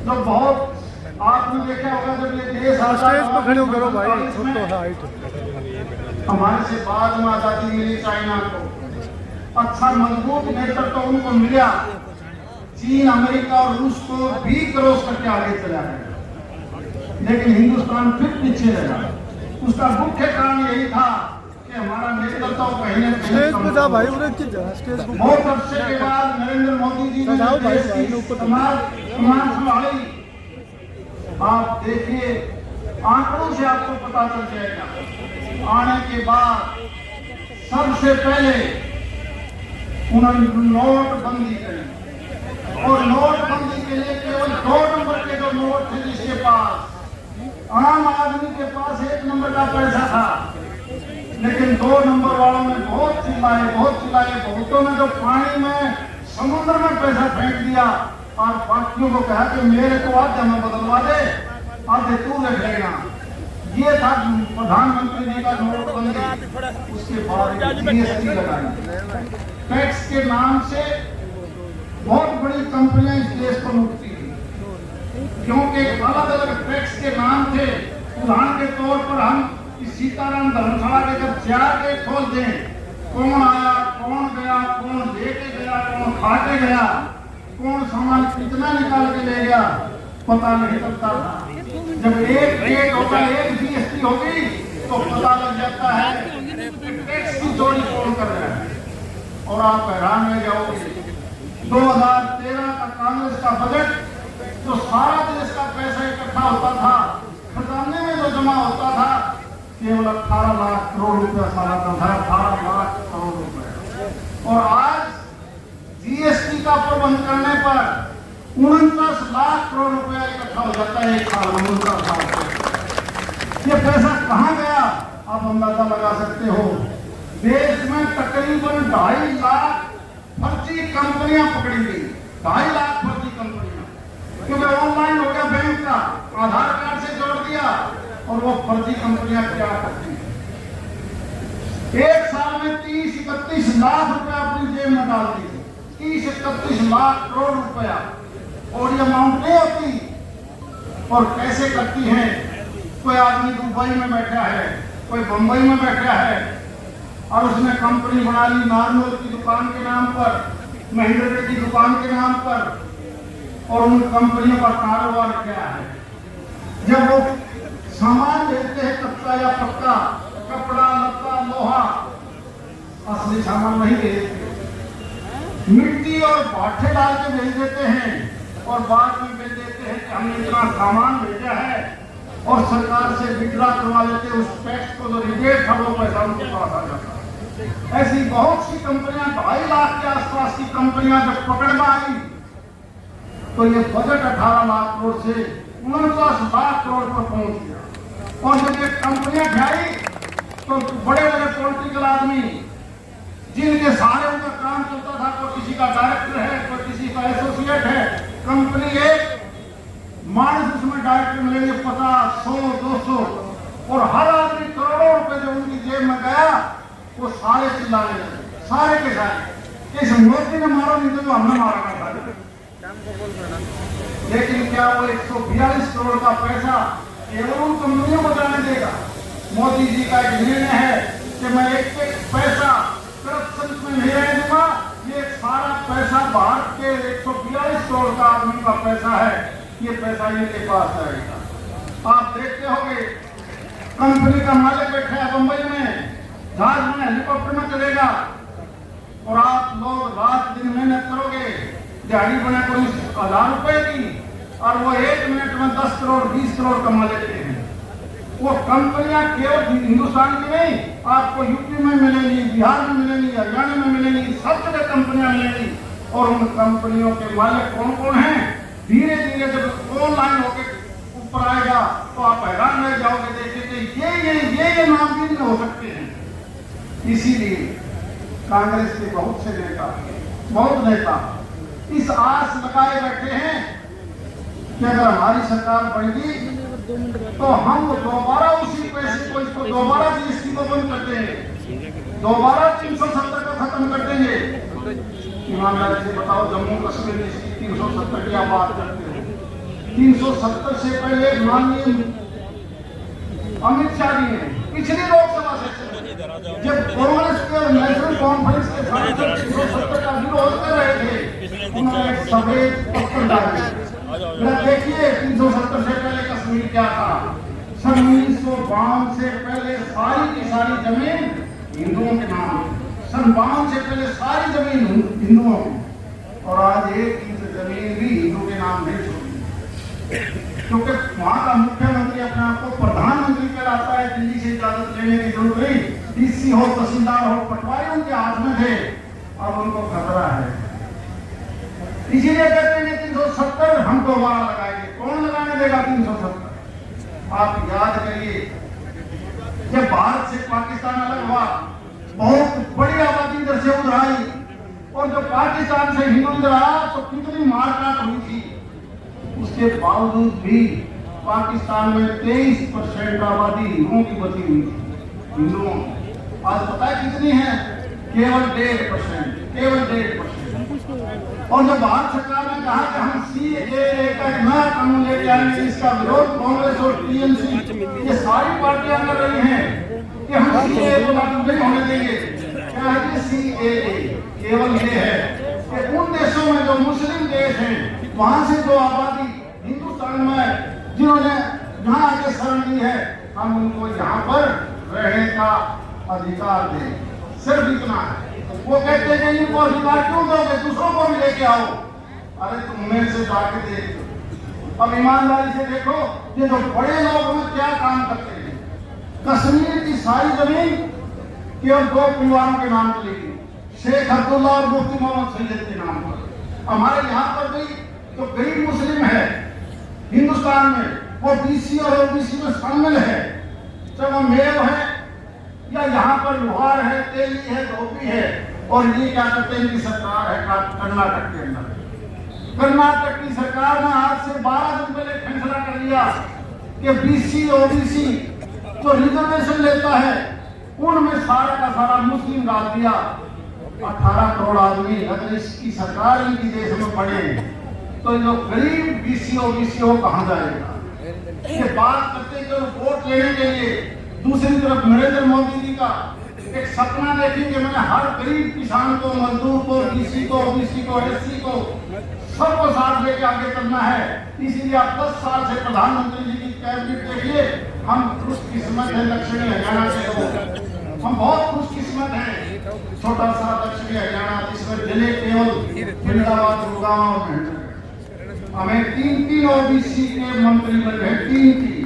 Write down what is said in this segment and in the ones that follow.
जो बहुत आपने देखा होगा जब ये देश स्टेज पर खड़े हो करो भाई, हमारे से बाद में आजादी मिली चाइना को, अच्छा मजबूत नेतृत्व तो उनको मिला, चीन अमेरिका और रूस को भी क्रॉस करके आगे चला गया, लेकिन हिंदुस्तान फिर पीछे रहा। उसका मुख्य कारण यही था कि हमारा नेतृत्व कहीं न स्टेज पे जा भाई, उन्हें कहीं बहुत अरसे के बाद नरेंद्र मोदी जी ने देश की कमान संभाली। आप देखिए आंकड़ों से आपको पता चल जाएगा, आने के बाद सबसे पहले उन्होंने नोटबंदी करी और नोटबंदी के लिए केवल 2 नंबर के जो नोट थे जिसके पास, आम आदमी के पास 1 नंबर का पैसा था, लेकिन 2 नंबर वालों ने बहुत चिल्लाए, बहुतों ने तो पानी में समुद्र में पैसा फेंक दिया और बाकियों को कहा कि मेरे को आधे में बदलवा दे, आधे तू रख लेना। ये था प्रधानमंत्री जी का नोटबंदी। उसके बाद जीएसटी लगाई, टैक्स के नाम से बहुत बड़ी कंपनियां इस देश को लूटती थी, क्योंकि अलग अलग टैक्स के नाम थे। उदाहरण के तौर पर हम इस सीताराम धर्मशाला के जब 4 गेट खोल दें, कौन आया, कौन गया, कौन लेके गया, कौन खा के गया, कौन सामान कितना निकाल के ले गया, पता नहीं चलता था। जब एक गेट होगा, एक जीएसटी होगी तो पता लग जाता है टैक्स की चोरी कौन कर रहा है। और आप हैरान रह जाओगे, 2013 का कांग्रेस का बजट, जो सारा देश का पैसा इकट्ठा होता था, खजाने में जो जमा होता था, केवल 18 लाख करोड़ रुपया सारा था, 18 लाख करोड़ रुपया। और आज जीएसटी का प्रबंध करने पर 49 लाख करोड़ रुपया इकट्ठा हो जाता है एक साल में। 49 लाख। ये पैसा कहाँ गया आप अंदाजा लगा सकते हो। देश में तकरीबन 2.5 लाख फर्जी कंपनियां पकड़ी गई, 2.5 लाख फर्जी कंपनियां, क्योंकि ऑनलाइन हो गया, बैंक का आधार कार्ड से जोड़ दिया और वो फर्जी कंपनियां क्या करती हैं, एक साल में 30-31 लाख रुपया अपनी जेब में डालती थी, 30-31 लाख करोड़ रुपया। और ये अमाउंट नहीं होती। और कैसे करती हैं, कोई आदमी दुबई में बैठा है, कोई बंबई में बैठा है और उसने कंपनी बना ली नारनौल की दुकान के नाम पर, महिंद्रा की दुकान के नाम पर, और उन कंपनियों का कारोबार क्या है। जब वो सामान भेजते हैं कच्चा या पक्का, कपड़ा लत्ता लोहा, असली सामान नहीं भेजते, मिट्टी और भाठे डाल के भेज देते हैं और बाद में भेज देते हैं कि हमने इतना सामान भेजा है और सरकार से विड्रा करवा लेते, उस टैक्स को जो रिबेट था वो पैसा उनके पास आ जाता है। ऐसी बहुत सी कंपनियां, 2.5 लाख के आसपास की कंपनियां जब पकड़ में आई तो ये बजट 18 लाख करोड़ से 49 लाख करोड़ पर पहुंच गया। और जब ये कंपनियां ढाई तो बड़े बड़े पॉलिटिकल आदमी, जिनके सहारे उनका काम चलता था, कोई किसी का डायरेक्टर है, कोई किसी का एसोसिएट है, कंपनी एक मानस उसमें डायरेक्टर मिलेंगे 50, 100, 200, और हर आदमी करोड़ों रुपए जो उनकी जेब में गया वो सारे चिल्लाने लगे, सारे के सारे, इस मोदी ने मारा नहीं तो हमने मारा था। लेकिन क्या वो 142 करोड़ का पैसा केवल उन कंपनियों को जाने देगा? मोदी जी का एक निर्णय है कि मैं एक पैसा करप्शन में नहीं रहने दूंगा, ये सारा पैसा भारत के 142 करोड़ का आदमी का पैसा है, ये पैसा इनके पास आएगा। आप देखते होंगे कंपनी का मालिक बैठा है बंबई में, जहाज में हेलीकॉप्टर में चलेगा और आप लोग रात दिन मेहनत करोगे, दिहाड़ी बना कोई 1000 रुपए की, और वो 1 मिनट में 10 करोड़ 20 करोड़ कमा लेते हैं। वो कंपनियां केवल हिंदुस्तान की नहीं, आपको यूपी में मिलेंगी, बिहार में मिलेंगी, हरियाणा में मिलेंगी, सब जगह कंपनियां मिलेंगी। और उन कंपनियों के मालिक कौन कौन हैं, धीरे धीरे जब ऑनलाइन होकर ऊपर आएगा तो आप हैरान रह जाओगे, देखिए कि ये नाम भी नहीं हो सकते हैं। इसीलिए कांग्रेस के बहुत नेता इस आस लगाए बैठे हैं कि अगर हमारी सरकार बनेगी तो हम दोबारा उसी पैसे को, इसको दोबारा जीएसटी को बंद कर देंगे, दोबारा 370 को खत्म कर देंगे। ईमानदारी से बताओ, जम्मू कश्मीर में इसकी 370 की आप बात करते हो, 370 से पहले माननीय अमित शाह जी ने पिछली लोकसभा सेशन जब कांग्रेस के और नेशनल कॉन्फ्रेंस के सांसद 370 का विरोध कर रहे थे, उन्होंने सफेद पत्थर डाले। देखिए 370 से पहले कश्मीर क्या था। 1952 से पहले सारी की सारी जमीन हिंदुओं के नाम, 52 से पहले सारी जमीन हिंदुओं की, और आज एक इंच जमीन भी हिंदू के नाम नहीं छोड़ी, क्योंकि वहां का मुख्यमंत्री अपने आप को प्रधानमंत्री कहलाता है। दिल्ली से इजाजत लेने की जरूरत नहीं, डीसी हो, तहसीलदार हो, पटवारी उनके हाथ में थे, अब उनको खतरा है। इसीलिए कहते हैं 370 हम दोबारा लगाएंगे। कौन लगाने देगा 370? आप याद करिए, जब भारत से पाकिस्तान अलग हुआ, बहुत बड़ी आबादी इधर से उधर आई, और जब पाकिस्तान से हिंदू इधर आया तो कितनी मारकाट हुई थी। उसके बावजूद भी पाकिस्तान में 23% आबादी हिंदुओं की बची हुई थी। हिंदुओं आज पता है कितनी है? केवल 1.5%, केवल 1.5%। और जब भारत सरकार ने कहा कि हम सीएए का नया कानून लेके आएंगे, इसका विरोध कांग्रेस और टीएमसी ये सारी पार्टियां कर रही हैं कि हम सीएए को लागू नहीं होने देंगे। क्या है कि सीएए केवल ये है कि उन देशों में जो मुस्लिम देश हैं, वहां से जो आबादी हिंदुस्तान में जिन्होंने यहाँ आके शरण ली है, हम उनको यहाँ पर रहने का अधिकार दें। सिर्फ इतना है। वो कहते हैं कि इनको अधिकार क्यों दोगे, दूसरों को भी लेके आओ। अरे तुम में से जाके देखो, अब ईमानदारी से देखो ये जो बड़े लोग हैं क्या काम करते हैं। कश्मीर की सारी जमीन केवल 2 परिवारों के नाम पर लिखी, शेख अब्दुल्ला और मुफ्ती मोहम्मद सैयद के नाम पर। हमारे यहाँ पर भी तो गरीब मुस्लिम है हिंदुस्तान में, वो बीसी और ओबीसी में शामिल है, चाहे वो मेव है या यहाँ पर लोहार है, तेली है, धोबी है। और ये क्या करते हैं, इनकी सरकार है कर्नाटक के अंदर। कर्नाटक की सरकार ने आज से 12 दिन पहले फैसला कर लिया कि बीसी ओबीसी जो रिजर्वेशन लेता है उनमें सारा का सारा मुस्लिम डाल दिया। 18 करोड़ आदमी अगर इसकी सरकार इनकी देश में पड़े तो जो गरीब बीसी ओबीसी हो कहां जाएगा। ये बात करते जो वोट लेने के लिए दूसरी तरफ नरेंद्र मोदी जी का एक सपना देखेंगे, मैंने हर गरीब किसान को, मजदूर को, बीसी को, ओबीसी को, एससी को, सबको साथ लेके आगे करना है। इसीलिए आप 10 साल से प्रधानमंत्री जी की कैबिनेट देखिए, हम खुशकिस्मत है दक्षिणी हरियाणा के लोग, हम बहुत खुशकिस्मत हैं। छोटा सा दक्षिणी हरियाणा जिसमें जिले केवल फरीदाबाद, गुड़गांव और मेंढर, हमें 3 ओबीसी के मंत्री बने हैं, 3।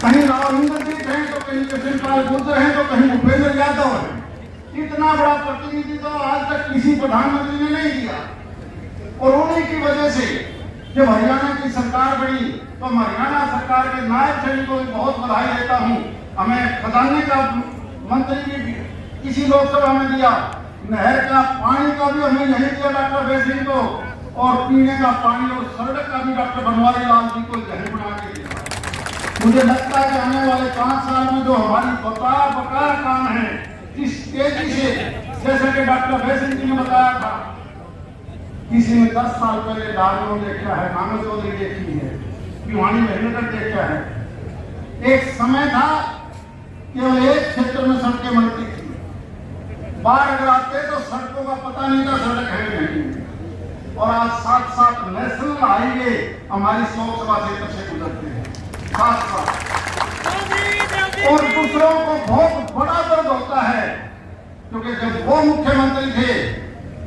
कहीं राव इंद्रजीत हैं तो कहीं कृष्णपाल गुर्जर हैं तो कहीं भूपेंद्र यादव है। इतना बड़ा प्रतिनिधित्व तो आज तक किसी प्रधानमंत्री ने नहीं दिया। और उन्हीं की वजह से जब हरियाणा की सरकार बनी तो हरियाणा सरकार के नायब सैनिक को भी बहुत बधाई देता हूँ। हमें खजाने का मंत्री भी किसी लोकसभा में दिया, नहर का पानी का भी हमें यही दिया डॉक्टर बेसिंग को, और पीने का पानी और सड़क का भी डॉक्टर बनवारी लाल जी को यही बना के दिया। मुझे लगता है कि आने वाले 5 साल में जो हमारी बकाया काम है, इस तेजी से, जैसे कि डॉक्टर बेसिंग जी ने बताया था, किसी ने 10 साल पहले लालनो देखा है, नानो चौधरी देखी है, भिवानी महेंद्र देखा है। एक समय था केवल एक क्षेत्र में सड़कें बनती थी, बाढ़ अगर आते तो सड़कों का पता नहीं था सड़क है नहीं। और आज 7 नेशनल हाईवे हमारी लोकसभा क्षेत्र से गुजरते हैं, 7। और दूसरों को बहुत बड़ा दर्द होता है, क्योंकि जब वो मुख्यमंत्री थे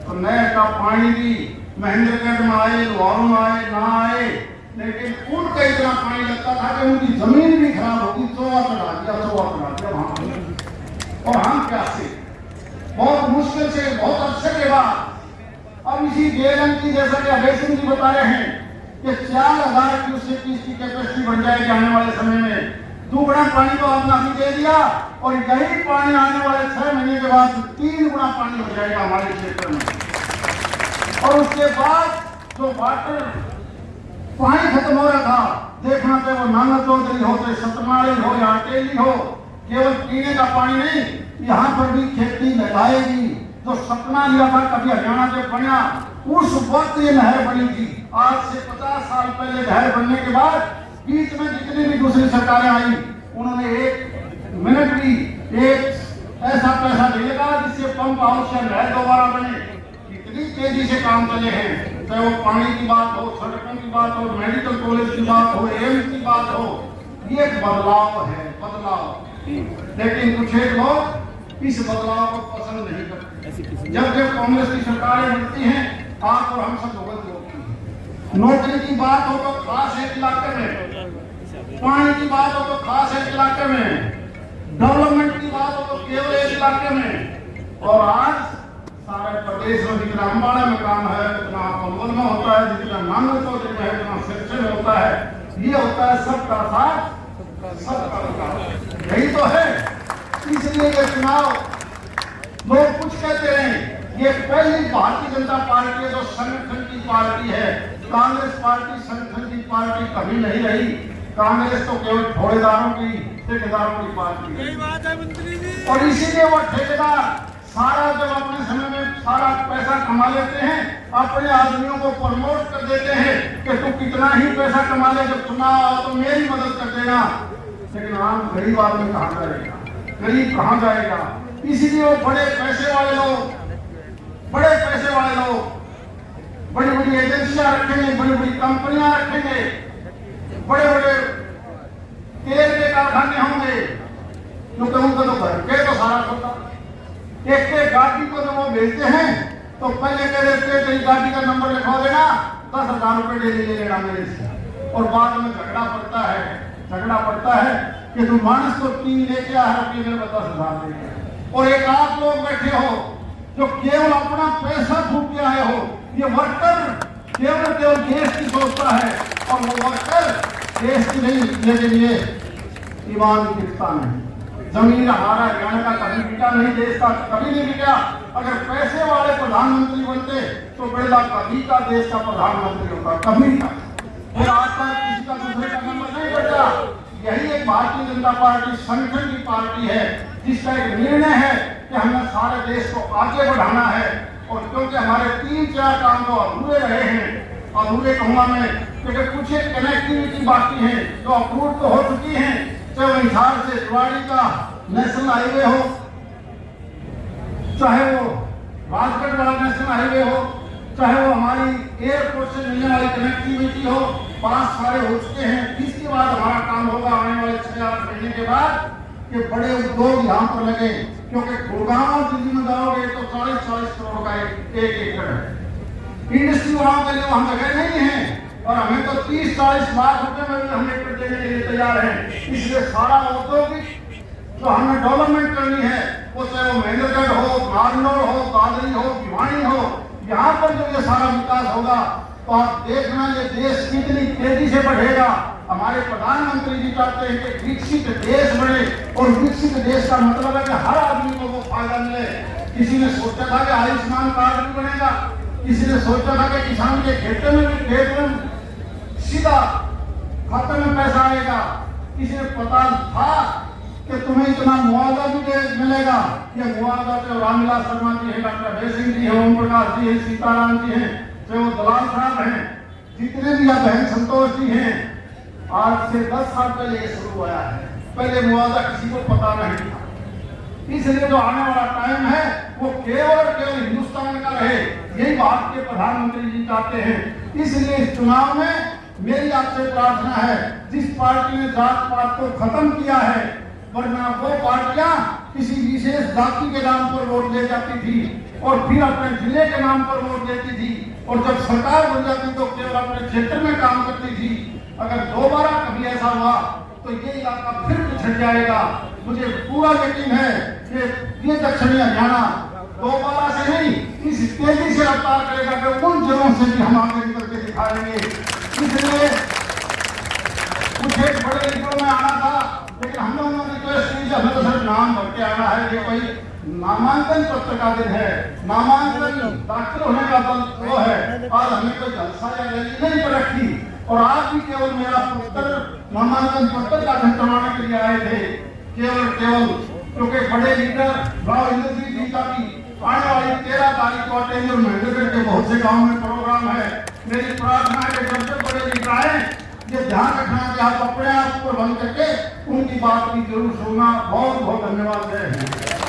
तो नहर का पानी भी महेंद्रगढ़ में आए, लोहारों में आए, ना आए, लेकिन उनका इतना पानी लगता था कि उनकी जमीन भी खराब होती, चौवा चढ़ा दिया वहां। और हम प्यासे बहुत मुश्किल से, बहुत अरसे के बाद अब इसी जेएलएम की, जैसा कि अभय सिंह जी बता रहे हैं कि 4000 क्यूसेक की कैपेसिटी बन जाएगी आने वाले समय में। दुगुना पानी तो आपने अभी दे दिया, और यही पानी आने वाले 6 महीने के बाद 3 गुना पानी हो जाएगा हमारे क्षेत्र में। और उसके बाद जो वाटर पानी खत्म हो रहा था, देखना चाहे वो नाना चौधरी हो, चाहे सतनाड़ी हो या अटेली हो, केवल पीने का पानी नहीं, यहाँ पर भी खेती लगाएगी, जो सपना लिया था कभी हरियाणा जब बना, उस वक्त ये नहर बनी थी। आज से 50 साल पहले नहर बनने के बाद बीच में जितनी भी दूसरी सरकारें आई, उन्होंने एक मिनट भी एक ऐसा पैसा नहीं लगा जिससे पंप हाउस या नहर दोबारा बने। इतनी तेजी से काम चले हैं, चाहे वो पानी की बात हो, सड़कों की बात हो, मेडिकल कॉलेज की बात हो, एम्स की बात हो, ये बदलाव है, बदलाव। लेकिन कुछ एक लोग इस बदलाव को पसंद नहीं करते। जब जब कांग्रेस की सरकारें बनती हैं, आप और हम सब भुगत होती है। नौकरी की बात हो तो खास एक इलाके में, पानी की बात हो तो खास एक इलाके में, डेवलपमेंट की बात हो तो केवल एक इलाके में। और आज सारे प्रदेश में जितना अम्बाड़ा में काम है, जितना पंबल में होता है, जितना नांगल चौधरी में है, जितना सिरसे में होता है, ये होता है सबका साथ सबका विकास। यही तो है। इसलिए ये चुनाव लोग कुछ कहते हैं, ये पहली भारतीय जनता पार्टी है जो संगठन की पार्टी है। कांग्रेस पार्टी संगठन की पार्टी कभी नहीं रही। कांग्रेस तो केवल ठेकेदारों की पार्टी है। और इसीलिए वो ठेकेदार सारा जब अपने समय में सारा पैसा कमा लेते हैं, अपने आदमियों को प्रमोट कर देते हैं कि तू कितना ही पैसा कमा ले, जब चुनाव आओ तो मेरी मदद कर देना। लेकिन आम गरीब आदमी कहाँ जाएगा, गरीब कहाँ जाएगा? इसीलिए वो बड़े पैसे वाले लोग बड़ी बड़ी एजेंसियां रखेंगे, बड़ी बड़ी कंपनियां रखेंगे, बड़े बड़े तेल के कारखाने होंगे, क्योंकि उनका तो घर के तो सारा होता। एक गाड़ी को जब वो भेजते हैं तो पहले कह देते हैं गाड़ी का नंबर लिखवा देना, 10,000 रुपए डेली ले लेना मेरे से। और बाद में झगड़ा पड़ता है कि तुम मानस को 3 लेके आ रहे हो, मेरे 10,000 देंगे। और एक आप लोग बैठे हो जो केवल अपना पैसा फूक के आए हो। ये वर्कर केवल देश की सोचता है, और वो वर्कर देश की नहीं, लेकिन ये ईमान की दिखता नहीं। जमीन हमारा हरियाणा का कभी बिका नहीं, देश का कभी नहीं बिका। अगर पैसे वाले प्रधानमंत्री बनते तो बेड़ा कभी का देश का प्रधानमंत्री होता, कभी का। और आज तक किसी का दूसरे का नंबर नहीं बढ़ता। यही एक भारतीय जनता पार्टी संगठन की पार्टी है, जिसका एक निर्णय है कि हमें सारे देश को आगे बढ़ाना है। और क्योंकि हमारे 3-4 काम तो अधूरे रहे हैं, अधूरे कहूँगा मैं, क्योंकि कुछ एक कनेक्टिविटी बाकी है जो अप्रूव तो हो चुकी है, चाहे वो हिसार से रेवाड़ी का नेशनल हाईवे हो, चाहे वो राजगढ़ वाला नेशनल हाईवे हो, चाहे वो हमारी एयरपोर्ट से मिलने वाली कनेक्टिविटी हो, 5 सारे हो चुके हैं। इसके बाद हमारा काम होगा आने वाले 6-8 महीने के बाद कि बड़े उद्योग यहाँ पर लगे, क्योंकि गुड़गांव दिल्ली में जाओगे तो 40-40 करोड़ का एक एकड़ है। इंडस्ट्री वहां के लिए वहां जगह नहीं है, और हमें तो 30-40 लाख रुपए में भी हम एकड़ देने के लिए तैयार हैं। इसलिए सारा औद्योगिक जो हमें डेवलपमेंट करनी है, वो चाहे वो महेंद्रगढ़ हो, नारनौल हो, दादरी हो, भिवानी हो, यहाँ पर जो ये सारा विकास होगा तो आप देखना ये देश कितनी तेजी से बढ़ेगा। हमारे प्रधानमंत्री जी चाहते हैं कि विकसित देश बने, और विकसित देश का मतलब है कि हर आदमी को वो फायदा मिले। किसी ने सोचा था कि आयुष्मान कार्ड भी बनेगा, किसी ने सोचा था कि किसान के खेत में सीधा खाते में पैसा आएगा, किसी ने पता था कि तुम्हें इतना मुआवजा भी मिलेगा। ये मुआवजा तो रामविलास शर्मा जी है, डॉक्टर अभय सिंह जी है, ओम प्रकाश जी है, सीताराम जी हैं, जो दलाल साहब हैं, जितने भी बहन संतोष जी हैं, आज से 10 साल पहले ये शुरू हुआ है। पहले मुआवजा किसी को पता नहीं था। इसलिए जो आने वाला टाइम है वो केवल हिंदुस्तान का रहे, यही भारत के प्रधानमंत्री जी चाहते हैं। इसलिए इस चुनाव में मेरी आपसे प्रार्थना है, जिस पार्टी ने जात पात को खत्म किया है, वरना वो पार्टियां किसी विशेष जाति के नाम पर वोट ले जाती थी और फिर अपने जिले के नाम पर वोट देती थी, और जब सरकार बन जाती तो केवल अपने क्षेत्र में काम करती थी। अगर दोबारा कभी ऐसा हुआ तो ये इलाका फिर पिछड़ जाएगा। मुझे पूरा यकीन है कि ये दक्षिणी हरियाणा दोबारा से नहीं, इस तेजी से रफ्तार करेगा कि उन जगहों से भी हम आगे निकल के दिखाएंगे। इसलिए कुछ एक बड़े लीडरों में आना था, लेकिन हम लोगों ने रिक्वेस्ट की हमें तो सिर्फ नाम भर के आना है। ये कोई नामांकन पत्र का दिन है, नामांकन दाखिल होने का दिन वो है। आज हमें कोई जलसा या रैली नहीं कर रखी, और आज भी केवल मेरा पुत्र नामांकन पत्र दाखिल करवाने के लिए आए थे, केवल क्योंकि बड़े लीडर राव इंद्रजीत जी का भी आने वाली 13 तारीख को अटेंड और महेंद्रगढ़ के बहुत से गाँव में प्रोग्राम है। मेरी प्रार्थना है कि सबसे बड़े लीडर आए, ये ध्यान रखना कि आप अपने आप को बंद करके उनकी बात भी जरूर सुनना। बहुत बहुत धन्यवाद है।